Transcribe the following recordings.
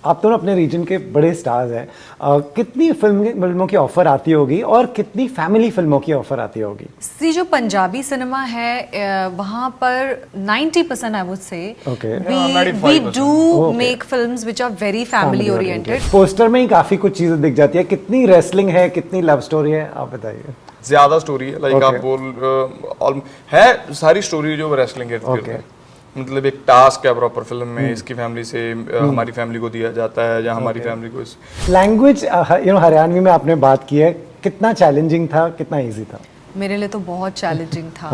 आप दोनों अपने रीजन के बड़े स्टार्स हैं। कितनी फिल्मों की ऑफर आती होगी और कितनी फैमिली फिल्मों की ऑफर आती होगी? सी जो पंजाबी सिनेमा है वहाँ पर 90% I would say we do make films which are very family oriented. Poster में ही काफी कुछ चीजें दिख जाती है। कितनी रेसलिंग है, कितनी लव स्टोरी है, आप बताइए। ज्यादा स्टोरी है, लाइक आप बोल है सारी स्टोरी जो रेसलिंग है। मतलब एक टास्क है प्रॉपर फिल्म में, इसकी फैमिली से हमारी फैमिली को दिया जाता है या हमारी फैमिली को। लैंग्वेज हरियाणवी में आपने बात की है, कितना चैलेंजिंग था, कितना इजी था? मेरे लिए तो बहुत चैलेंजिंग था।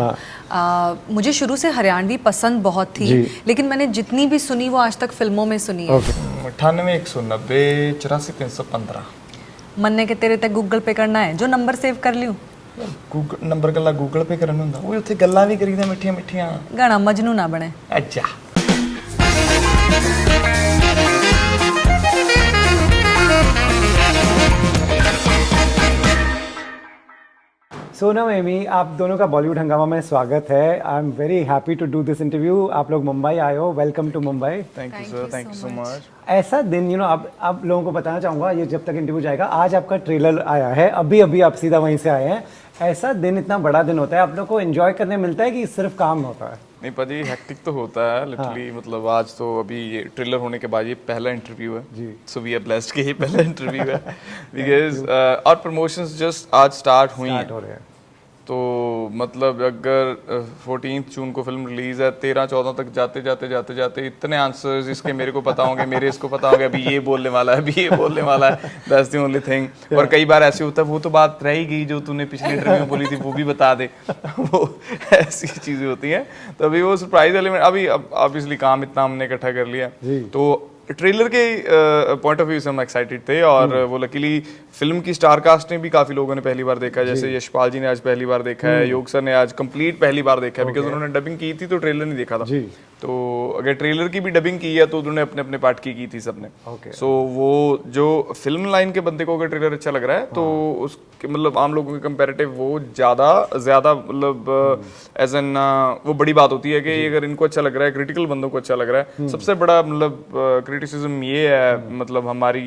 मुझे शुरू से हरियाणवी पसंद बहुत थी, लेकिन मैंने जितनी भी सुनी वो आज तक फिल्मों में सुनी है। 98 190 84 315 मन्ने के तेरे तक गूगल पे करना है, जो नंबर सेव कर लियो। गूगल नंबर कला गूगल पे करना ਹੁੰਦਾ ਉਹ ਉੱਥੇ ਗੱਲਾਂ ਵੀ ਕਰੀਦਾ ਮਿੱਠੀਆਂ ਮਿੱਠੀਆਂ। गाना मजनू ना बने। अच्छा सोनम एमी, आप दोनों का बॉलीवुड हंगामा में स्वागत है। I am very happy to do this interview. आप लोग मुंबई आए हो, welcome to Mumbai. Thank you sir, thank you so much. ऐसा दिन आप लोगों को बताना चाहूँगा, ये जब तक इंटरव्यू जाएगा, आज आपका ट्रेलर आया है, अभी आप सीधा वहीं से आए हैं। ऐसा दिन, इतना बड़ा दिन होता है, आप लोग को एंजॉय करने मिलता है कि सिर्फ काम होता है? नहीं पाजी, हेक्टिक तो होता है लिटरली। मतलब आज तो अभी ये ट्रेलर होने के बाद ये पहला इंटरव्यू है जी। सो वी आर ब्लेस्ड कि ये पहला इंटरव्यू है बिकॉज और प्रमोशंस जस्ट आज स्टार्ट हुई हैं। तो मतलब अगर 14 जून को फिल्म रिलीज है, 13-14 तक जाते इतने आंसर्स इसके मेरे को पता होंगे, मेरे इसको पता होंगे, अभी ये बोलने वाला है, अभी ये बोलने वाला है। That's the only thing. और कई बार ऐसे होता है, वो तो बात रह ही गई जो तूने पिछले इंटरव्यू में बोली थी, वो भी बता दे। वो ऐसी चीजें होती हैं। तो अभी वो सरप्राइज एलिमेंट, अभी ऑब्वियसली काम इतना हमने इकट्ठा कर लिया, तो ट्रेलर के पॉइंट ऑफ व्यू से हम एक्साइटेड थे। और वो लकीली फिल्म की स्टार कास्ट ने भी काफी लोगों ने पहली बार देखा है। जैसे यशपाल जी ने आज पहली बार देखा है, योग सर ने आज कंप्लीट पहली बार देखा है, बिकॉज उन्होंने डबिंग की थी तो ट्रेलर नहीं देखा था। तो अगर ट्रेलर की भी डबिंग की है तो उन्होंने अपने अपने पार्ट की थी सबने। सो वो जो फिल्म लाइन के बंदे को अगर ट्रेलर अच्छा लग रहा है तो उसके मतलब आम लोगों के कंपैरेटिव वो ज्यादा मतलब एज एन वो बड़ी बात होती है कि अगर इनको अच्छा लग रहा है, क्रिटिकल बंदों को अच्छा लग रहा है। सबसे बड़ा मतलब क्रिटिसिज्म ये है, मतलब हमारी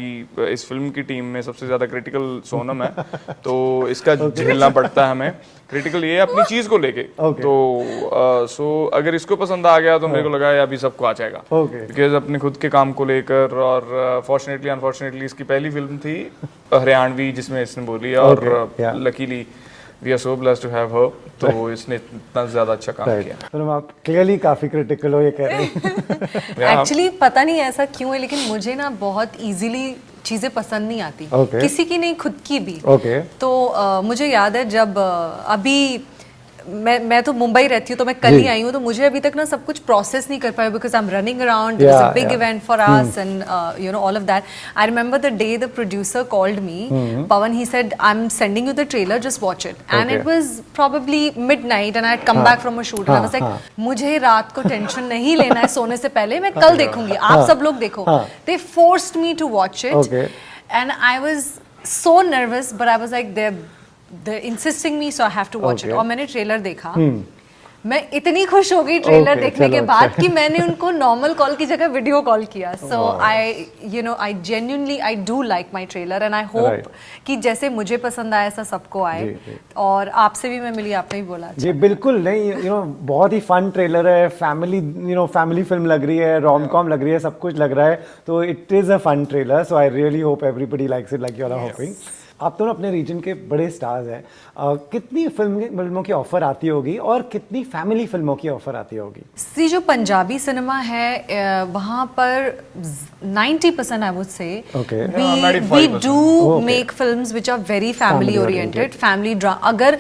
इस फिल्म की टीम में सबसे ज्यादा क्रिटिकल सोनम है, तो इसका झेलना पड़ता है हमें। क्रिटिकल ये है अपनी चीज को लेके। तो सो अगर इसको पसंद आ गया तो मेरे को लगा अभी सबको आ जाएगा, बिकॉज अपने खुद के काम को लेकर। और फॉर्चुनेटली अनफॉर्चुनेटली इसकी पहली फिल्म थी हरियाणवी जिसमें इसने बोली, और luckily we are so blessed to have her. तो इसने इतना ज्यादा अच्छा काम किया। तो आप क्लियरली काफी क्रिटिकल हो, ये कह रहे हैं। एक्चुअली पता नहीं ऐसा क्यों है, लेकिन मुझे ना बहुत इजीली चीजें पसंद नहीं आती, किसी की नहीं, खुद की भी। तो मुझे याद है जब अभी मैं तो मुंबई रहती हूँ, तो मैं कल ही आई हूँ, तो मुझे अभी तक ना सब कुछ प्रोसेस नहीं कर पाया, because I am running around, there is a big event for us and you know all of that. I remember the day the producer called me, Pawan, he said I am sending you the trailer, just watch it. And it was probably midnight and I had come back from a shoot. I was like मुझे रात को tension नहीं लेना है सोने से पहले, मैं कल देखूंगी, आप सब लोग देखो। They forced me to watch it and I was so nervous, but I was like they're insisting me, so I have to watch it. और मैंने ट्रेलर देखा, मैं इतनी खुश हो गई ट्रेलर देखने के बाद कि मैंने उनको नॉर्मल कॉल की जगह वीडियो कॉल किया। So I genuinely I do like my trailer and I hope कि जैसे मुझे पसंद आया ऐसा सबको आए। और आपसे भी मैं मिली, आपने भी बोला जी बिल्कुल नहीं, बहुत ही फन ट्रेलर है, फैमिली फिल्म लग रही है, रोम कॉम लग रही है, सब कुछ लग रहा है। तो it is a fun trailer, so I really hope everybody likes it like you are hoping. आप दोनों अपने रीजन के बड़े स्टार्स हैं। कितनी फिल्मों की ऑफर आती होगी और कितनी फैमिली फिल्मों की ऑफर आती होगी? सी जो पंजाबी सिनेमा है वहाँ पर 90% I would say we do make films which are very family oriented, family drama. अगर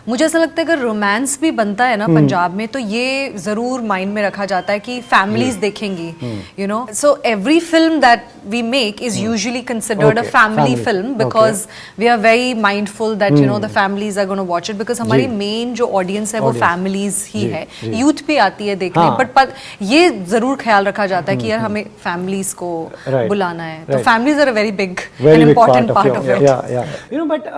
मुझे ऐसा लगता है अगर रोमांस भी बनता है ना पंजाब में, तो ये जरूर माइंड में रखा जाता है कि फैमिलीज देखेंगी, you know. So every film that we make is usually considered a family film, because we are very mindful that you know the families are gonna watch it, because हमारी main जो audience है वो families ही है। Youth भी आती है देखने, but ये जरूर ख्याल रखा जाता है कि यार हमें फैमिलीज को बुलाना है। तो families are a very big and important part of it, you know. But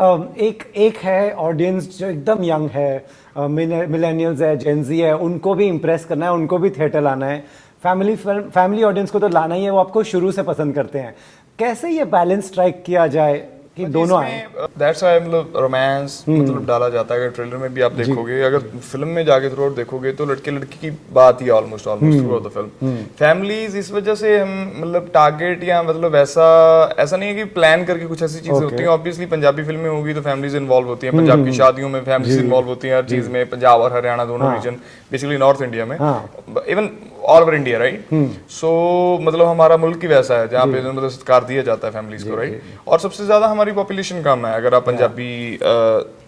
एक है ऑडियंस जो एकदम यंग है, मिलेनियल्स है, जेन ज़ी है, उनको भी इम्प्रेस करना है, उनको भी थिएटर लाना है। फैमिली ऑडियंस को तो लाना ही है, वो आपको शुरू से पसंद करते हैं। कैसे ये बैलेंस स्ट्राइक किया जाए कि दोनों आए? दैट्स व्हाई मतलब रोमांस मतलब डाला जाता है। अगर ट्रेलर में भी आप देखोगे, अगर फिल्म में जाके थ्रू आउट देखोगे तो लड़के लड़की की बात ही almost throughout the film. Families इस वजह से हम मतलब टारगेट या मतलब ऐसा नहीं है कि प्लान करके कुछ ऐसी चीजें होती हैं। ऑब्वियसली पंजाबी फिल्में होगी तो फैमिलीज इन्वॉल्व होती हैं, पंजाब की शादियों में फैमिलीज इन्वॉल्व होती हैं, हर चीज में। पंजाब और हरियाणा दोनों रीजन, बेसिकली नॉर्थ इंडिया में, even all over India, right. So मतलब हमारा मुल्क ही वैसा है जहाँ पे मतलब सत्कार दिया जाता है फैमिलीज को, राइट। और सबसे ज्यादा हमारी पॉपुलेशन कम है। अगर आप पंजाबी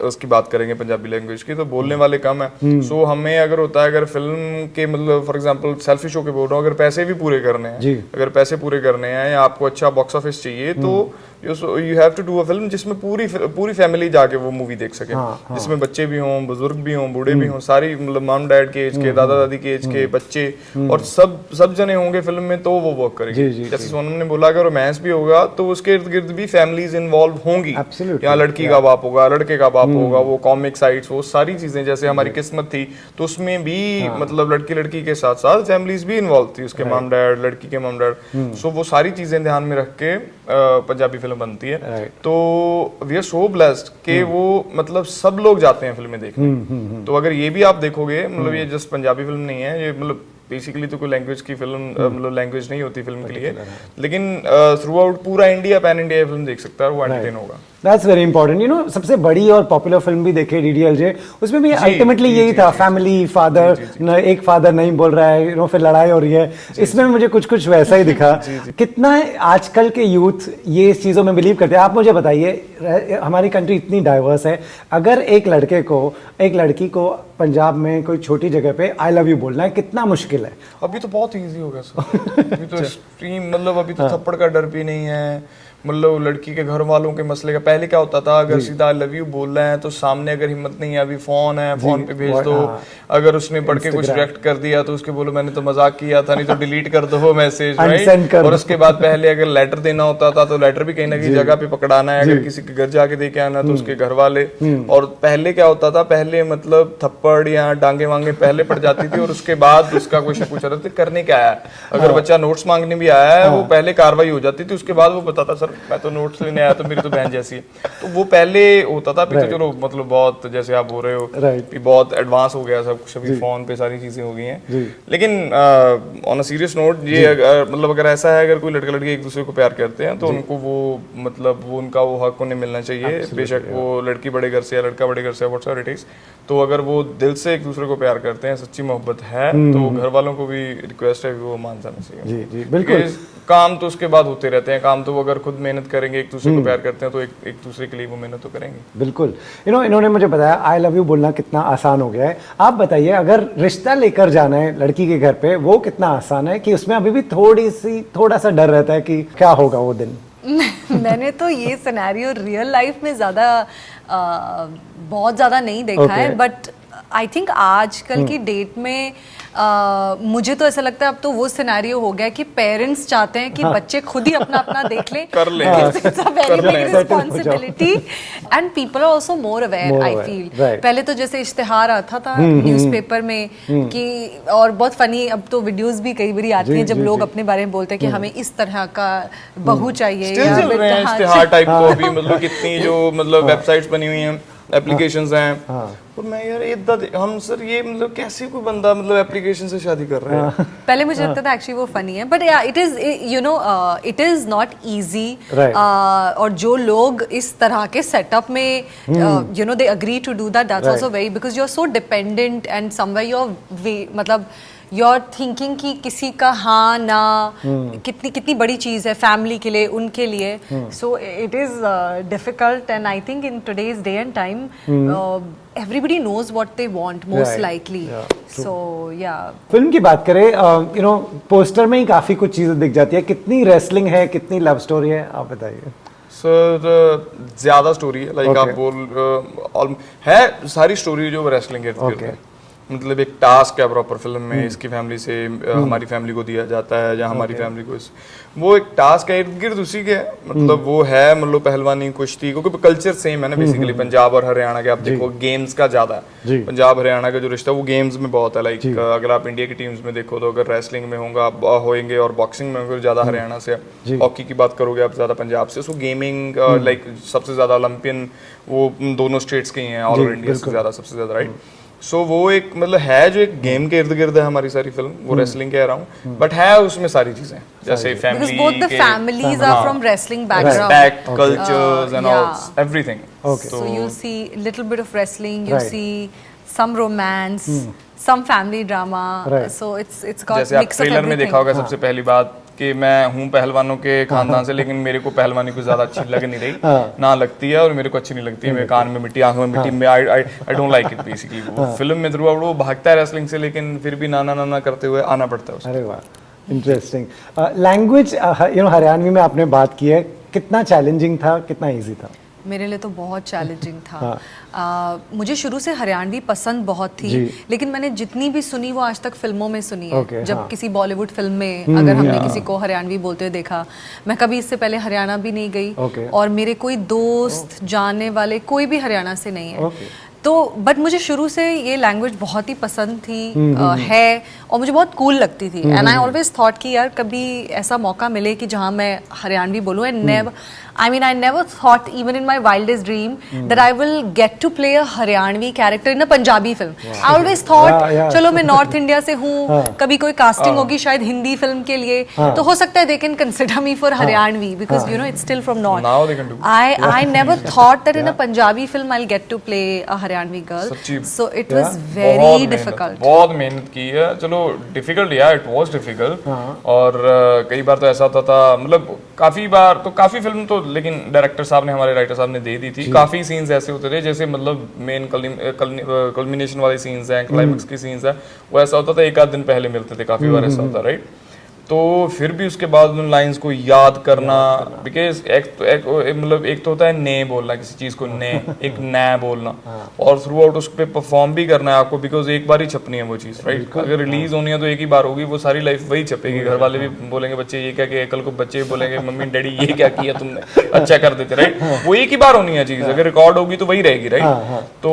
उसकी बात करेंगे, पंजाबी लैंग्वेज की, तो बोलने वाले कम है। सो हमें अगर होता है, अगर फिल्म के मतलब फॉर एग्जांपल सेल्फिश होके बोल रहा हूँ, अगर पैसे भी पूरे करने हैं, अगर पैसे पूरे करने हैं या आपको अच्छा बॉक्स ऑफिस चाहिए, तो you have to do a film जिसमें पूरी फैमिली जाके वो मूवी देख सके, जिसमें बच्चे भी हों, बुजुर्ग भी हों, बूढ़े भी हों, सारी मतलब मॉम डैड के एज के, दादा दादी के एज के बच्चे, और सब जने होंगे फिल्म में, तो वो वर्क करेंगे। जैसे सोनम ने बोला, अगर रोमांस भी होगा तो उसके इर्द गिर्द भी फैमिलीज इन्वॉल्व होंगी। यहाँ लड़की का बाप होगा, लड़के का बाप होगा, वो कॉमिक साइट्स, वो सारी चीजें, जैसे हमारी किस्मत थी तो उसमें भी मतलब लड़की के साथ साथ फैमिलीज भी इन्वॉल्व थी, उसके मॉम डैड, लड़की के मॉम डैड। सो वो सारी चीजें ध्यान में रख के पंजाबी फिल्म बनती है। तो वी आर सो ब्लेस्ड कि वो मतलब सब लोग जाते हैं फिल्में देखने। तो अगर ये भी आप देखोगे, मतलब ये जस्ट पंजाबी फिल्म नहीं है, ये मतलब बेसिकली तो कोई लैंग्वेज की फिल्म मतलब लैंग्वेज नहीं होती फिल्म के लिए, लेकिन थ्रू आउट पूरा इंडिया, पैन इंडिया फिल्म देख सकता है, वो एंटरटेन होगा। That's very important. You know, सबसे बड़ी और पॉपुलर फिल्म भी देखी DDLJ, उसमें भी अल्टीमेटली यही था, फैमिली, फादर, एक फादर नहीं बोल रहा है, फिर लड़ाई हो रही है। इसमें मुझे कुछ वैसा ही दिखा। कितना आजकल के यूथ ये इस चीज़ों में बिलीव करते हैं? आप मुझे बताइए, हमारी कंट्री इतनी डाइवर्स है, अगर एक लड़की को पंजाब में कोई छोटी जगह पे आई लव यू बोलना है, कितना मुश्किल है? अभी तो बहुत ईजी हो गया सर। अभी तो एक्सट्रीम, मतलब अभी तो थप्पड़ का डर भी नहीं है। मतलब लड़की के घर वालों के मसले का, पहले क्या होता था, अगर सीधा आई लव यू बोल रहे हैं तो सामने अगर हिम्मत नहीं है, अभी फोन है, फोन पे भेज दो। अगर उसने पढ़ के कुछ रिएक्ट कर दिया तो उसके बोलो मैंने तो मजाक किया था, नहीं तो डिलीट कर दो वो मैसेज, राइट। और उसके बाद पहले अगर लेटर देना होता था तो लेटर भी कहीं ना कहीं जगह पे पकड़ाना है, अगर किसी के घर जाके दे के आना तो उसके घर वाले। और पहले क्या होता था, पहले मतलब थप्पड़ या डांगे वांगे पहले पड़ जाती थी, और उसके बाद उसका क्वेश्चन पूछा था करने क्या आया। अगर बच्चा नोट्स मांगने भी आया है, वो पहले कार्रवाई हो जाती थी, उसके बाद वो बताता सर मैं तो नोट्स लेने आया, तो मेरी तो बहन जैसी है। तो वो पहले होता था। तो चलो मतलब बहुत, जैसे आप बोल रहे हो, बहुत एडवांस हो गया सब कुछ, अभी फोन पे सारी चीजें हो गई हैं। लेकिन ऑन अ सीरियस नोट, ये मतलब अगर ऐसा है, अगर कोई लड़का लड़की एक दूसरे को प्यार करते हैं तो उनको वो मतलब वो उनका वो हक उन्हें मिलना चाहिए, बेशक वो लड़की बड़े घर से या लड़का बड़े घर से, व्हाटएवर इट इज। तो अगर वो दिल से एक दूसरे को प्यार करते हैं, सच्ची मोहब्बत है, तो घर वालों को भी रिक्वेस्ट है कि वो मान जाना चाहिए। जी बिल्कुल। काम तो उसके बाद होते रहते हैं, काम तो वो अगर खुद मेहनत करेंगे, एक दूसरे को प्यार करते हैं, तो एक दूसरे के लिए वो मेहनत तो करेंगे। बिल्कुल। इन्होंने मुझे बताया आई लव यू बोलना कितना आसान हो गया है। आप बताइए, अगर रिश्ता लेकर जाना है लड़की के घर पे, वो कितना आसान है कि उसमें अभी भी थोड़ा सा डर रहता है कि क्या होगा वो दिन? मैंने तो ये सिनेरियो रियल लाइफ में बहुत ज़्यादा नहीं देखा है, बट आई थिंक आजकल की डेट में मुझे तो ऐसा लगता है अब तो वो सिनेरियो हो गया कि पेरेंट्स चाहते हैं कि बच्चे खुद ही अपना देख लें, कर लें। It's a very big responsibility and people are also more aware, I feel. पहले तो जैसे इश्तिहार आता था न्यूज़पेपर में कि, और बहुत फनी अब तो वीडियोस भी कई बार आती हैं जब लोग अपने बारे में बोलते हैं कि हमें इस तरह का बहू चाहिए, या इश्तिहार टाइप को भी, मतलब कितनी जो मतलब वेबसाइट्स बनी हुई हैं, एप्लीकेशंस हैं। और मैं यार हम सर ये मतलब कैसे कोई बंदा मतलब एप्लीकेशन से शादी कर रहा है। पहले मुझे लगता था एक्चुअली वो फनी है, but it is it is not easy. और जो लोग इस तरह के सेटअप में they agree to do that's also very, because you are so dependent and somewhere your मतलब योर थिंकिंग कि किसी का हाँ ना कितनी बड़ी चीज़ है फैमिली के लिए, उनके लिए। So it is difficult and I think in today's day and time everybody knows what they want most likely. So yeah. Film की बात करें, पोस्टर में ही काफी कुछ चीजें दिख जाती है। कितनी रेसलिंग है, कितनी लव स्टोरी है, आप बताइए। सर ज्यादा स्टोरी है, लाइक आप बोल है सारी स्टोरी जो रेसलिंग है। मतलब एक टास्क है प्रॉपर फिल्म में, इसकी फैमिली से हमारी फैमिली को दिया जाता है या हमारी फैमिली को वो एक टास्क है, इर्द गिर्द उसी के मतलब वो है मतलब पहलवानी कुश्ती, क्योंकि कल्चर सेम है ना बेसिकली पंजाब और हरियाणा के। आप देखो गेम्स का ज्यादा है, पंजाब हरियाणा का जो रिश्ता वो गेम्स में बहुत है। लाइक अगर आप इंडिया की टीम्स में देखो तो अगर रेसलिंग में होंगे और बॉक्सिंग में होंगे ज्यादा हरियाणा से, हॉकी की बात करोगे आप ज्यादा पंजाब से। सो गेमिंग लाइक सबसे ज्यादा ओलंपियन वो दोनों स्टेट्स के ही हैं, ऑल ओवर इंडिया से ज्यादा सबसे ज्यादा, राइट। सो वो एक मतलब है जो एक गेम के इर्द गिर्द है हमारी सारी फिल्म, वो रेसलिंग कह रहा हूँ, बट है उसमें सारी चीजें जैसे family both the families are from wrestling background, respect, cultures and all, everything. So you'll see little bit of wrestling, you see some romance, some family drama, so it's got जैसे आप mix of trailer में देखा होगा everything. सबसे पहली बात कि मैं हूँ पहलवानों के खानदान से, लेकिन मेरे को पहलवानी कुछ ज्यादा अच्छी लग नहीं रही, ना लगती है और मेरे को अच्छी नहीं लगती है। मेरे कान में मिट्टी, आंखों में मिट्टी, I don't like it basically. वो फिल्म में थ्रू आउट वो भागता है रेसलिंग से, लेकिन फिर भी नाना करते हुए आना पड़ता है उसको। अरे वाह, इंटरेस्टिंग। लैंग्वेज हरियाणवी में आपने बात की है, कितना चैलेंजिंग था, कितना इजी था? मेरे लिए तो बहुत चैलेंजिंग था। मुझे शुरू से हरियाणवी पसंद बहुत थी, लेकिन मैंने जितनी भी सुनी वो आज तक फिल्मों में सुनी है। जब किसी बॉलीवुड फिल्म में अगर हमने किसी को हरियाणवी बोलते हुए देखा, मैं कभी इससे पहले हरियाणा भी नहीं गई और मेरे कोई दोस्त जानने वाले कोई भी हरियाणा से नहीं है। तो बट मुझे शुरू से ये लैंग्वेज बहुत ही पसंद थी है और मुझे बहुत कूल लगती थी। एंड आई ऑलवेज थॉट कि यार कभी ऐसा मौका मिले कि जहाँ मैं हरियाणवी बोलूँ। And never I never thought even in my wildest dream that I will get to play a Haryanvi character in a Punjabi film. I always thought चलो मैं नॉर्थ इंडिया से हूँ, कभी कोई कास्टिंग होगी शायद हिंदी फिल्म के लिए, तो हो सकता है they can consider me for Haryanvi because you know it's still from north. Now they can do. I never thought that in a Punjabi film I'll get to play a Haryanvi girl. So it was very difficult. बहुत मेहनत की है। चलो difficult या it was difficult। और कई बार तो ऐसा होता था, मतलब काफी बार तो काफी फिल्म तो, लेकिन डायरेक्टर साहब ने, हमारे राइटर साहब ने दे दी थी। काफी सीन्स ऐसे होते थे जैसे मतलब मेन कल्मिनेशन वाले सीन्स हैं, क्लाइमेक्स की सीन्स है, वो ऐसा होता था एक आध दिन पहले मिलते थे, काफी बार ऐसा होता, राइट। तो फिर भी उसके बाद उन लाइंस को याद करना, बिकॉज एक तो होता है ने बोलना किसी चीज को, ने एक नया बोलना, और थ्रू आउट उस पर परफॉर्म भी करना है आपको, बिकॉज एक बार ही छपनी है वो चीज, राइट। अगर रिलीज होनी है तो एक ही बार होगी, वो सारी लाइफ वही छपेगी। घर वाले भी बोलेंगे बच्चे ये क्या किया, कल को बच्चे बोलेंगे मम्मी डैडी ये क्या किया तुमने, अच्छा कर देते, राइट। वो एक ही बार होनी है चीज, अगर रिकॉर्ड होगी तो वही रहेगी, राइट। तो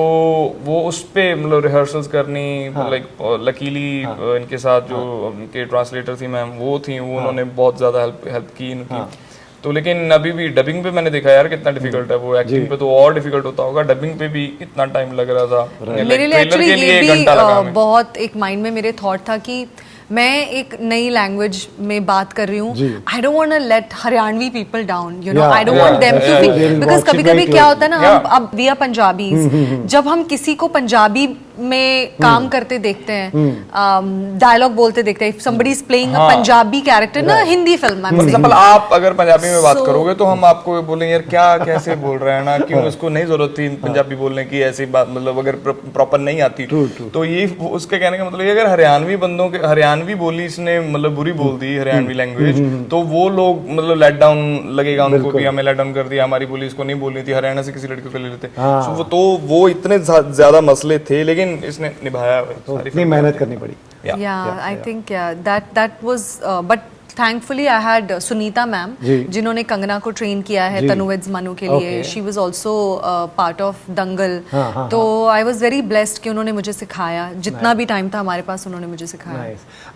वो उस पे मतलब रिहर्सल्स करनी, लाइक लकीली इनके साथ जो उनके ट्रांसलेटर थी मैम, वो थी, वो उन्होंने बहुत ज्यादा हेल्प की इनकी। तो लेकिन अभी भी डबिंग पे मैंने देखा यार कितना डिफिकल्ट है वो, एक्टिंग पे तो और डिफिकल्ट होता होगा, डबिंग पे भी कितना टाइम लग रहा था। मेरे लिए एक्चुअली ये भी बहुत एक माइंड में मेरे थॉट था कि मैं एक नई लैंग्वेज में बात कर रही हूँ, I don't want to let Haryanvi people down, you know, I don't want them to feel, because कभी कभी क्या होता है ना, हम अब वी आर पंजाबीज, जब हम किसी को पंजाबी में काम करते देखते हैं, डायलॉग बोलते देखते हैं, somebody is playing a Punjabi character ना हिंदी फिल्म में, फॉर एग्जांपल आप अगर पंजाबी में बात करोगे तो हम आपको बोलेंगे यार क्या कैसे बोल रहे हैं ना, क्यों, इसको नहीं जरूरत थी पंजाबी बोलने की, ऐसी बात मतलब अगर प्रॉपर नहीं आती। तो ये उसके कहने का मतलब ये, अगर हरियाणवी बंदों के हरियाणवी बोली इसने मतलब बुरी बोल दी हरियाणवी लैंग्वेज, तो वो लोग मतलब लेट डाउन लगेगा उनको कि हमें लेट डाउन कर दिया, हमारी बोली इसको नहीं बोलनी थी, हरियाणा से किसी लड़के को ले लेते। तो वो इतने ज्यादा मसले थे, लेकिन इसने निभाया, तो इतनी मेहनत करनी पड़ी। I think that was but thankfully I had Sunita ma'am जिन्होंने कंगना को ट्रेन किया है तनुवेद्स मनु के लिए, she was also part of दंगल, तो I was very blessed कि उन्होंने मुझे सिखाया, जितना भी टाइम था हमारे पास उन्होंने मुझे सिखाया।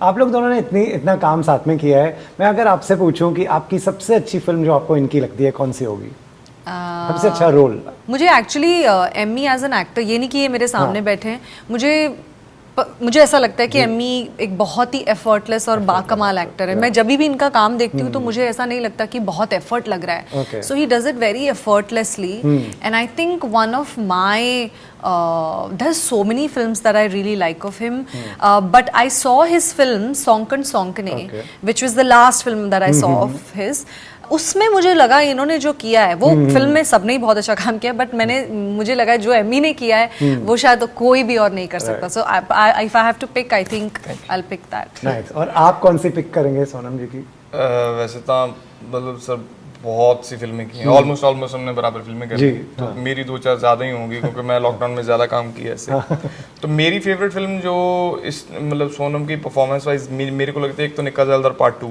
आप लोग दोनों ने इतना काम साथ में किया है, मैं अगर आपसे पूछूं कि आपकी सबसे अच्छी फिल्म जो आपको इनकी लगती है कौन सी होगी? सबसे अच्छा रोल? मुझे actually Emmay as an actor, ये नहीं कि ये मेरे सामने बैठे हैं, मुझे ऐसा लगता है कि एम्मी एक बहुत ही एफर्टलेस और बाकमाल एक्टर है। मैं जब भी इनका काम देखती हूँ तो मुझे ऐसा नहीं लगता कि बहुत एफर्ट लग रहा है, so he does it very effortlessly, and I think one of my there's so many films that I really like of him, but I saw his film Sonkan Sonkane, which was the last film that I saw of his. उसमें मुझे लगा इन्होंने जो किया है, वो film में सबने ही बहुत अच्छा काम किया, बट मुझे लगा जो एम्मी ने किया है वो शायद तो कोई भी और नहीं कर सकता, so if I have to pick I think I will pick that. Nice. और आप कौन सी पिक करेंगे सोनम जी की? वैसे तो मतलब सर बहुत सी फिल्में की हैं, ऑलमोस्ट हमने बराबर फिल्में करी हैं, तो मेरी 2-4 ज़्यादा ही होंगी क्योंकि मैं लॉकडाउन में ज़्यादा काम किया ऐसे। तो मेरी फेवरेट फिल्म जो इस मतलब सोनम की परफॉर्मेंस वाइज मेरे को लगता है, एक तो निक्का जैलदार पार्ट 2,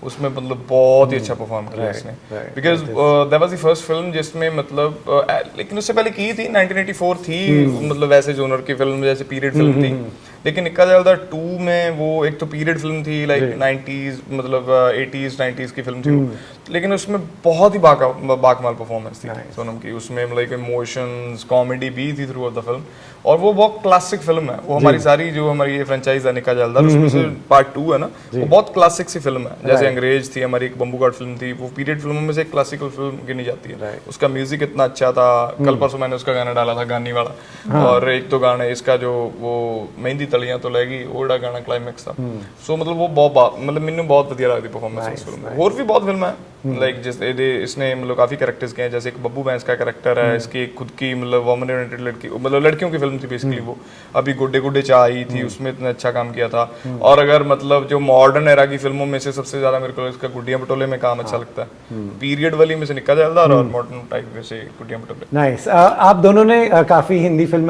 उसमें मतलब बहुत ही अच्छा परफॉर्म किया इसने, because that was the first film जिसमें मतलब लेकिन उससे पहले की थी 1984 थी, मतलब वैसे जोनर की फिल्म जैसे पीरियड फिल्म थी, लेकिन निक्का जैलदार 2 में वो एक तो पीरियड फिल्म थी लाइक 90s मतलब 80s 90s की फिल्म थी, लेकिन उसमें बहुत ही बाकमाल परफॉर्मेंस थी सोनम की, उसमें लाइक इमोशंस कॉमेडी भी थी थ्रू आउट द फिल्म, और वो बहुत क्लासिक फिल्म है। वो हमारी सारी जो हमारी ये फ्रेंचाइज है निक्का जैलदार, उसमें से पार्ट 2 है ना, वो बहुत क्लासिक सी फिल्म है। जैसे अंग्रेज थी हमारी एक बम्बू घाट फिल्म थी, वो पीरियड फिल्मों में से एक क्लासिकल फिल्म गिनी जाती है। उसका म्यूजिक इतना अच्छा था, कल परसों मैंने उसका गाना डाला था गानी वाला, और एक तो गाना इसका जो वो मेहंदी तलियां तो लगी ओड़ा गाना क्लाइमैक्स था। सो मतलब वो बहुत मतलब मैंने बहुत बढ़िया लगी परफॉर्मेंस इस फिल्म में। और भी बहुत फिल्म है लाइक जिस इसने मतलब काफी कैरेक्टर्स किए हैं, जैसे एक बब्बू बैंस का कैरेक्टर है, इसकी खुद की मतलब वुमन ओरिएंटेड लड़की मतलब लड़कियों की फिल्म थी बेसिकली वो, अभी गुड्डे गुड्डे चा आई थी, उसमें इतना अच्छा काम किया था। और अगर मतलब जो मॉडर्न एरा की फिल्मों में से सबसे ज्यादा मेरे को इसका गुड्डियां पटोले में काम अच्छा लगता है, पीरियड वाली में से निक्का जैलदार और मॉडर्न टाइप में से गुड्डियां पटोले। नाइस। आप दोनों ने काफी हिंदी फिल्म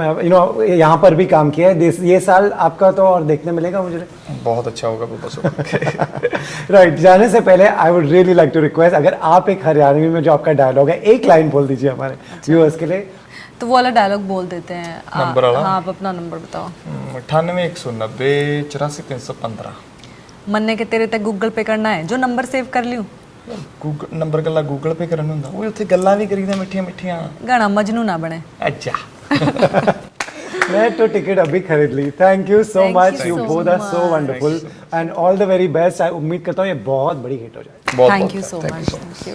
यहाँ पर भी काम किया है, ये साल आपका तो और देखने मिलेगा मुझे बहुत अच्छा होगा वो बस। राइट, जाने से पहले I would really like to request, अगर आप एक हरियाणवी में जो आपका डायलॉग है एक लाइन बोल दीजिए हमारे व्यूअर्स के लिए। तो वो वाला डायलॉग बोल देते हैं। नंबर वाला? हाँ, आप अपना नंबर बताओ। 98 190 84 315। मन्ने के तेरे तक गूगल पे करना है, जो नंबर सेव कर लियो। गूगल नंबर गल्ला गूगल पे करन हुंदा, ਉਹ ਉੱਥੇ ਗੱਲਾਂ ਵੀ ਕਰੀਦਾ ਮਿੱਠੀਆਂ ਮਿੱਠੀਆਂ। गाना मजनू ना बने। अच्छा। मैं तो टिकट अभी खरीद ली। Thank you so Thank much, you you so both are so wonderful and all the very best. उम्मीद करता हूँ ये बहुत बड़ी हिट हो जाए। Thank you so much. Thank you.